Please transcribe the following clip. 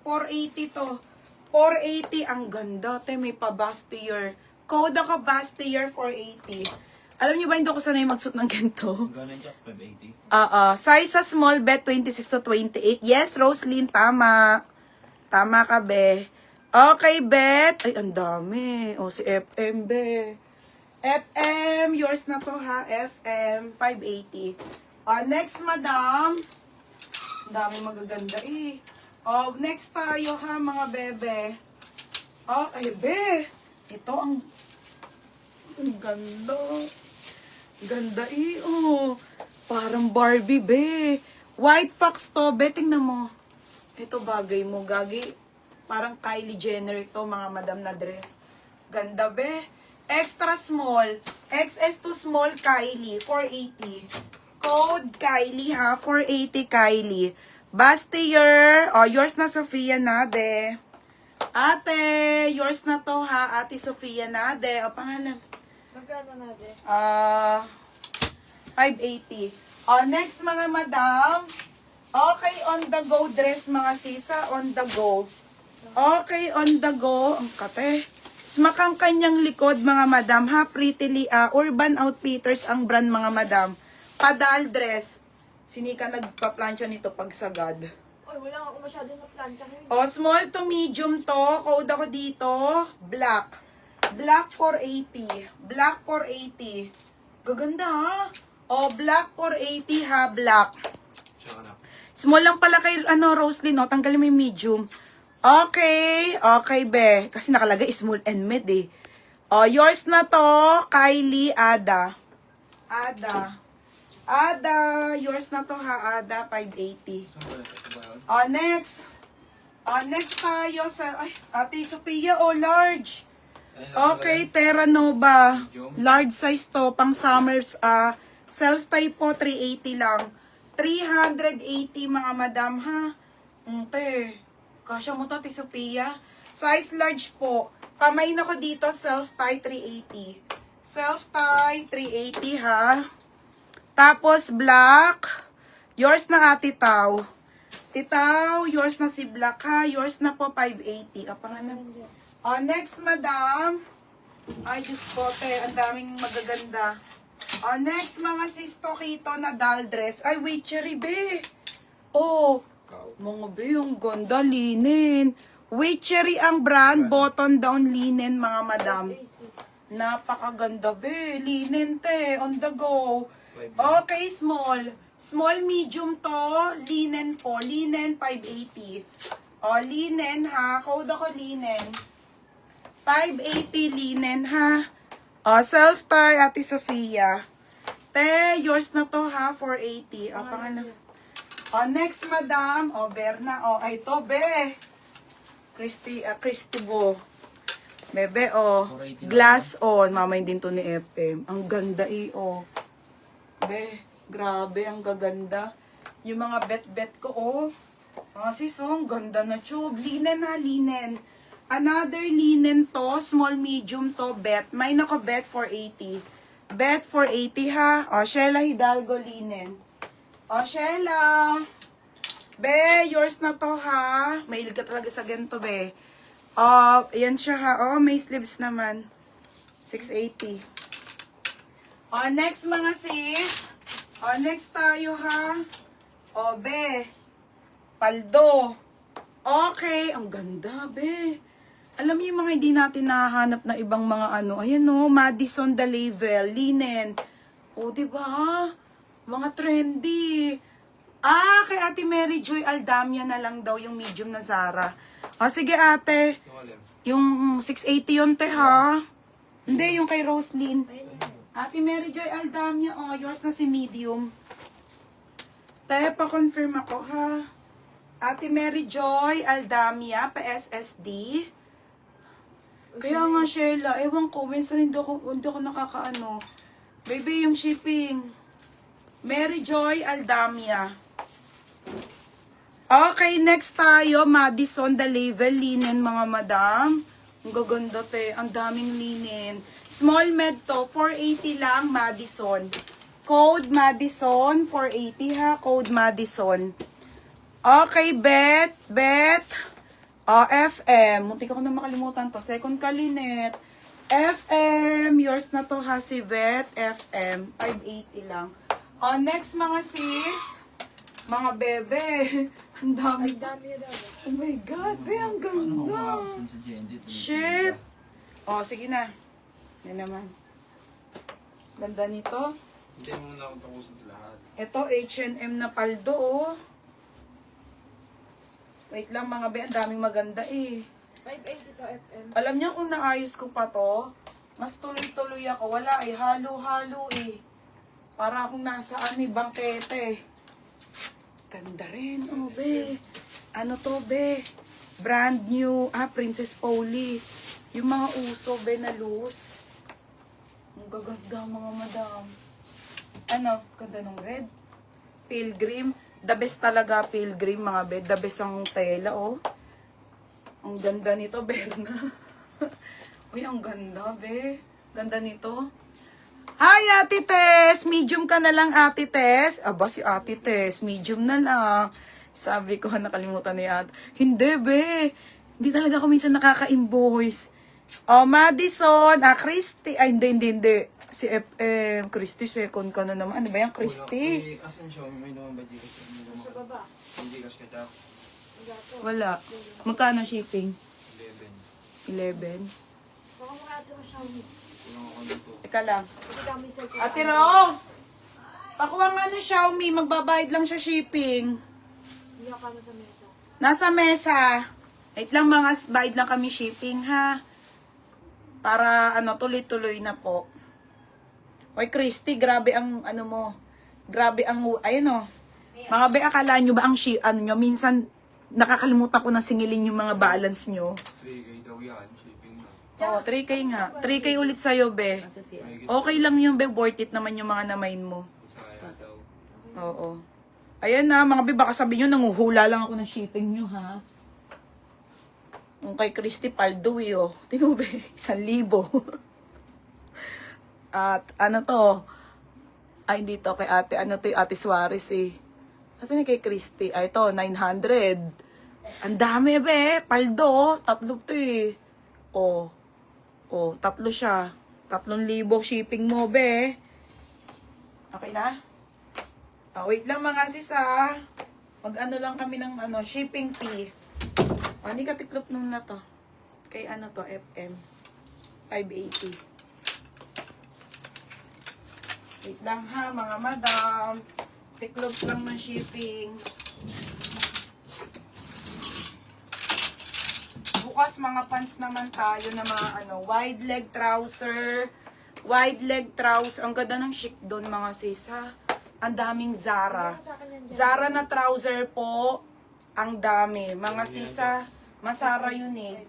480 to. 480, ang ganda. Te, may pa bustier. Code ako bustier, 480. Alam niyo ba, hindi ako sanay magsuot ng ganito. Gano'n just 580? Size sa small bet, 26 to 28. Yes, Roslyn, tama. Tama ka, be. Okay, bet. Ay, ang dami. O, si FM, be. FM, yours na to, ha? FM, 580. Next, madam. Ang dami magaganda, eh. Next tayo, ha, mga bebe. Okay, be. Ito, ang ganda. Ganda, eh, oh. Parang Barbie, be. White fox to, be. Tingnan mo. Ito, bagay mo, gagi. Parang Kylie Jenner to, mga madam na dress. Ganda, be. Extra small. XS to small, Kylie. 480. Code Kylie, ha. 480 Kylie. Bustier. Yours na, Sofia Nade. Ate, yours na to, ha. Ate Sofia Nade. Pangalan. Magkano natin? 580. Next, mga madam. Okay, on the go dress, mga sisa. On the go. Okay, on the go. Ang kate. Smakang kanyang likod, mga madam, ha. Prettily, Urban Outfitters ang brand, mga madam. Padal dress. Sinika nagpa-plancha nito pagsagad. Oy, wala ako masyadong na-planta. Small to medium to. Code ako dito. Black. Black 480. Black 480. Gaganda, ha. Black 480, ha. Black. Small lang pala kay, Roslyn, no? Tanggalin mo yung medium. Okay. Okay, be. Kasi nakalagay small and mid, eh. Yours na to. Kylie, Ada. Ada, yours na to, ha, Ada, 580. Next. Next tayo sa, Ate Sophia, large. Okay, Terra Nova. Large size to, pang summers, self-tie po, 380 lang. 380, mga madam, ha. Okay. Kasya mo to, Ate Sophia. Size large po. Pamain ako dito, self-tie, 380. Self-tie, 380, ha. Tapos, black. Yours na, Ate Tao. Titaw, yours na si Black, ha. Yours na po, 580. Pangalan. Next, madam. Ay, Diyos ko, te. Ang daming magaganda. Next, mga sistokito na doll dress. Ay, wait, cherry, be. Mga be, ang ganda, linen. Wait, cherry ang brand. Button down linen, mga madam. Napakaganda, be. Linen, te. On the go. Okay, small. Small, medium to. Linen po. Linen, 580. Linen, ha. Code ako linen. 580 linen, ha. Self-tie, Ate Sofia. Te, yours na to, ha. 480. Pangalan. Next, madam. Berna. Ay, to, be. Christy Bo. Bebe, glass on. Mamay din to ni FM. Ang ganda, Be, grabe, ang gaganda. Yung mga bet-bet ko, Mga sis, ang ganda na tube. Linen, ha, linen. Another linen to, small, medium to, bet. May nako bet 480. Bet 480, ha. Sheila Hidalgo, linen. Sheila. Be, yours na to, ha. Mahilig ka talaga sa ganito, be. Ayan siya, ha. May sleeves naman. 680. Next, mga sis. Next tayo, ha. Be. Paldo. Okay. Ang ganda, be. Alam niyo yung mga hindi natin nahanap na ibang mga Ayan, Madison the Label. Linen. Diba? Mga trendy. Kay Ate Mary Joy Aldamia na lang daw yung medium na Zara. Sige, ate. Yung 680 yun, te, ha? Hindi, yung kay Roslyn. Ate Mary Joy Aldamia, yours na si medium. Te, pa-confirm ako, ha? Ate Mary Joy Aldamia, pa-SSD. Kaya nga, Sheila, ewan ko, minsan hindi ako nakakaano. Baby, yung shipping. Mary Joy Aldamia. Okay, next tayo, Madison the Label, linen, mga madam. Ang gaganda, te. Ang daming linen. Small med to, 480 lang, Madison. Code Madison, 480, ha. Code Madison. Okay, bet. FM. Muntik ako na makalimutan to. Second Kalinet. FM. Yours na to ha, si Vet. FM. 580 lang. Next mga sis. Mga bebe. Ang dami. Ang dami na daw. Oh my God, be, ang ganda. Shit. Sige na. Yan naman. Ganda nito. Hindi mo na ako tapusin lahat. Ito, H&M na paldo, oh. Wait lang mga be, ang daming maganda eh. 580 to FM. Alam niyo kung naayos ko pa to, mas tuloy-tuloy ako. Wala eh, halo-halo eh. Para akong nasaan eh, bangkete. Ganda rin, oh be. Ano to be? Brand new, Princess Polly. Yung mga uso be na loose. Ang gaganda mga madam. Ano, ganda nung red. Pilgrim. The best talaga Pilgrim mga be. The best ang tela, oh. Ang ganda nito, Berna. Uy, ang ganda, be. Ganda nito. Hi, Ate Tess! Medium ka na lang, Ate Tess. Aba, si Ate Tess, medium na lang. Sabi ko, nakalimutan ni Ate. Hindi, be. Hindi talaga ako minsan nakaka-invoice. Madison. Christy. Ay, hindi. Si FM. Christy, second ka na naman. Ano ba yan, Christy? Asan siya? May naman ba Gcash? Sa baba. May Gcash ka Jax? Ang gato. Wala. Magkano shipping? 11. 11. Baka makata mo Xiaomi. Kulang ako nito. Teka lang. Ang dami sa Ate Rose! Pakuha nga ng Xiaomi. Magbabayad lang siya shipping. Hindi ako kama sa mesa. Nasa mesa. Wait lang mga bayad lang kami shipping ha. Para tuloy-tuloy na po. Oy Christy, grabe ang mo. Grabe ang ayun oh. Mga be, akala nyo ba ang nyo minsan nakakalimutan ko na singilin yung mga balance nyo. 3K daw yan. Shipping na. 3K nga. 3K ulit sa'yo be. Okay lang yung be, worth it naman yung mga namain mo. Saya daw. Oo. Ayan na, mga be, baka sabihin nyo, nanguhula lang ako ng shipping nyo, ha? Yung kay Christy Paldo, oh. Tingnan mo, be, 1,000. At, ay, hindi to, kay ate, Ate Suarez, eh. Asan yung kay Christy? Ay, ito, 900. Ang dami, be, Paldo, 3 to, eh. Oh, 3 siya. 3,000 shipping mo, be. Okay na? Wait lang mga sis Mag-ano lang kami ng shipping fee. Hindi ka tiklop nung na to. Kay FM. 580. Wait lang ha mga madam. Tiklop lang ng shipping. Bukas mga pants naman tayo na mga wide leg trouser. Wide leg trouser. Ang ganda ng chic doon mga sis ha. Ang daming Zara. Zara na trouser po. Ang dami. Mga sisa, masara yun eh.